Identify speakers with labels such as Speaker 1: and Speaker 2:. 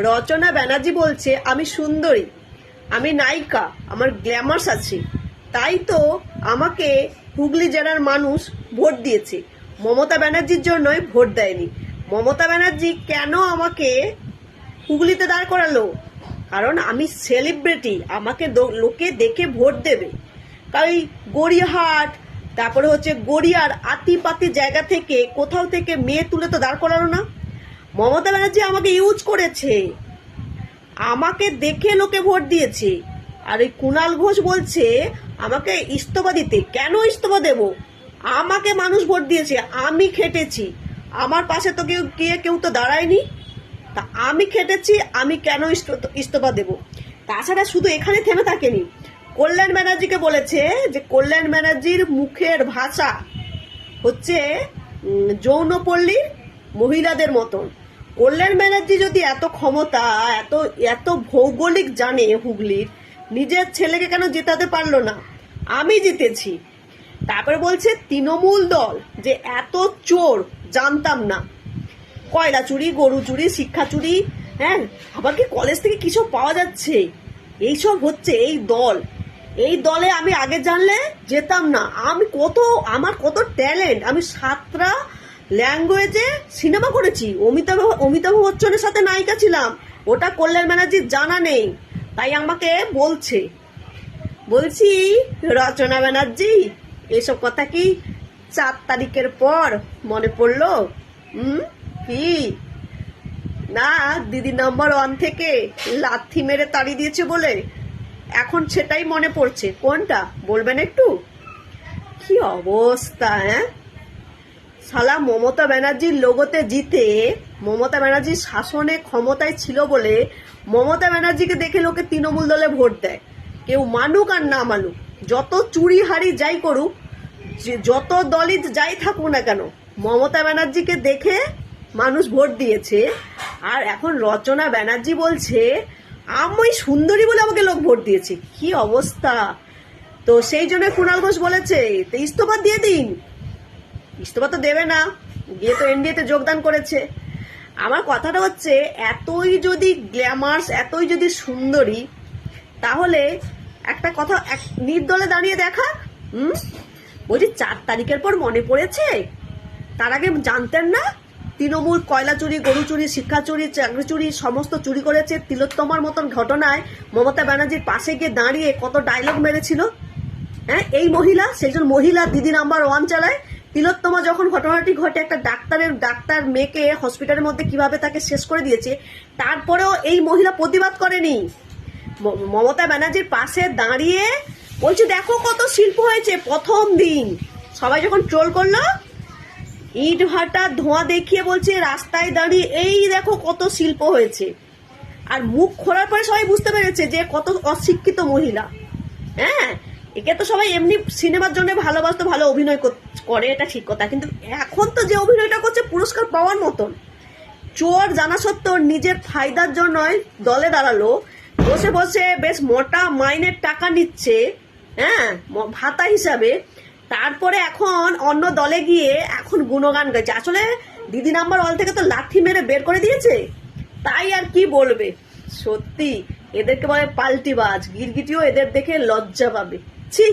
Speaker 1: রচনা ব্যানার্জি বলছে আমি সুন্দরী, আমি নায়িকা, আমার গ্ল্যামার্স আছে, তাই তো আমাকে হুগলি জেলার মানুষ ভোট দিয়েছে। মমতা ব্যানার্জির জন্যই ভোট দেয়নি। মমতা ব্যানার্জি কেন আমাকে হুগলিতে দাঁড় করালো? কারণ আমি সেলিব্রিটি, আমাকে লোকে দেখে ভোট দেবে। তাই গড়িয়াহাট, তারপরে হচ্ছে গড়িয়ার আতিপাতি জায়গা থেকে কোথাও থেকে মেয়ে তুলে তো দাঁড় করালো না। মমতা ব্যানার্জি আমাকে ইউজ করেছে, আমাকে দেখে লোকে ভোট দিয়েছে। আর এই কুণাল ঘোষ বলছে আমাকে ইস্তফা দিতে। কেন ইস্তফা দেব? আমাকে মানুষ ভোট দিয়েছে, আমি খেটেছি, আমার পাশে তো কেউ তো দাঁড়ায়নি। তা আমি খেটেছি, আমি কেন ইস্তফা দেব? তাছাড়া শুধু এখানে থেমে থাকেনি, কল্যাণ ব্যানার্জিকে বলেছে যে কল্যাণ ব্যানার্জির মুখের ভাষা হচ্ছে যৌনপল্লীর মহিলাদের মতন। কল্যাণ ব্যানার্জি যদি এত ক্ষমতা, এত এত ভৌগোলিক জানে হুগলির, নিজের ছেলেকে কেন জেতাতে পারলো না? আমি জিতেছি। তারপরে বলছে তৃণমূল দল যে এত চোর জানতাম না, কয়লা চুরি, গরু চুরি, শিক্ষা চুরি, হ্যাঁ আবার কি কলেজ থেকে কিসব পাওয়া যাচ্ছে, এইসব হচ্ছে এই দলে আমি আগে জানলে যেতাম না। আমার কত ট্যালেন্ট, আমি 7টা ল্যাঙ্গুয়েজে সিনেমা করেছি, অমিতাভ বচ্চনের সাথে নায়িকা ছিলাম, ওটা কল্যাণ ব্যানার্জির জানা নেই। তাই আমাকে বলছি রচনা ব্যানার্জি, এসব কথা কি 4 তারিখের পর মনে পড়লো? কি না, দিদি নাম্বার 1 থেকে লাথি মেরে তাড়িয়ে দিয়েছে বলে এখন সেটাই মনে পড়ছে? কোনটা বলবেন একটু? কি অবস্থা! হ্যাঁ, শালা মমতা ব্যানার্জির লোগোতে জিতে, মমতা ব্যানার্জির শাসনে ক্ষমতায় ছিল বলে মমতা ব্যানার্জিকে দেখে লোকে তৃণমূল দলে ভোট দেয়। কেউ মানুক আর না মানুক, যত চুরি হারি যাই করুক, যত দলই যাই থাকুক না কেন, মমতা ব্যানার্জিকে দেখে মানুষ ভোট দিয়েছে। আর এখন রচনা ব্যানার্জি বলছে আমি সুন্দরী বলে আমাকে লোক ভোট দিয়েছে। কি অবস্থা! তো সেই জন্য কুণাল ঘোষ বলেছে তো ইস্তফা দিয়ে দিন। ইস্তফা তো দেবে না, গিয়ে তো এনডিএতে যোগদান করেছে। আমার কথাটা হচ্ছে এতই যদি গ্ল্যামার্স, এতই যদি সুন্দরী, তাহলে একটা কথা নির্দলে দাঁড়িয়ে দেখা। বলছি 4 তারিখের পর মনে পড়েছে? তার আগে জানতেন না তৃণমূল কয়লা চুরি, গরু চুরি, শিক্ষা চুরি, চাকরি চুরি সমস্ত চুরি করেছে? তিলোত্তমার মতন ঘটনায় মমতা ব্যানার্জির পাশে গিয়ে দাঁড়িয়ে কত ডায়লগ মেরেছিল। হ্যাঁ, এই মহিলা, সেইজন মহিলা দিদি নাম্বার 1 চালায়। তিলোত্তমা যখন ঘটনাটি ঘটে, একটা ডাক্তার মেয়েকে হসপিটালের মধ্যে কিভাবে তাকে শেষ করে দিয়েছে, তারপরেও এই মহিলা প্রতিবাদ করেনি। মমতা ব্যানার্জির পাশে দাঁড়িয়ে বলছে দেখো কত শিল্প হয়েছে। প্রথম দিন সবাই যখন ট্রোল করলো, ইট ভাটা ধোঁয়া দেখিয়ে বলছে রাস্তায় দাঁড়িয়ে এই দেখো কত শিল্প হয়েছে। আর মুখ খোলার পরে সবাই বুঝতে পেরেছে যে কত অশিক্ষিত মহিলা। হ্যাঁ, একে তো সবাই এমনি সিনেমার জন্য ভালোবাসতো, ভালো অভিনয় করে, এটা ঠিক কথা, কিন্তু এখন তো যে অভিনয়টা করছে পুরস্কার পাওয়ার মতন। চোর জানা সত্ত্বেও নিজের ফায়দার জন্যই দলে দাঁড়ালো, বসে বসে বেশ মোটা মাইনের টাকা নিচ্ছে, হ্যাঁ ভাতা হিসাবে। তারপরে এখন অন্য দলে গিয়ে এখন গুণগান গাইছে। আসলে দিদি নাম্বার 1 থেকে তো লাঠি মেরে বের করে দিয়েছে, তাই আর কি বলবে। সত্যি এদেরকে বলে পাল্টিবাজ, গিরগিটিও এদের দেখে লজ্জা পাবে। ছি।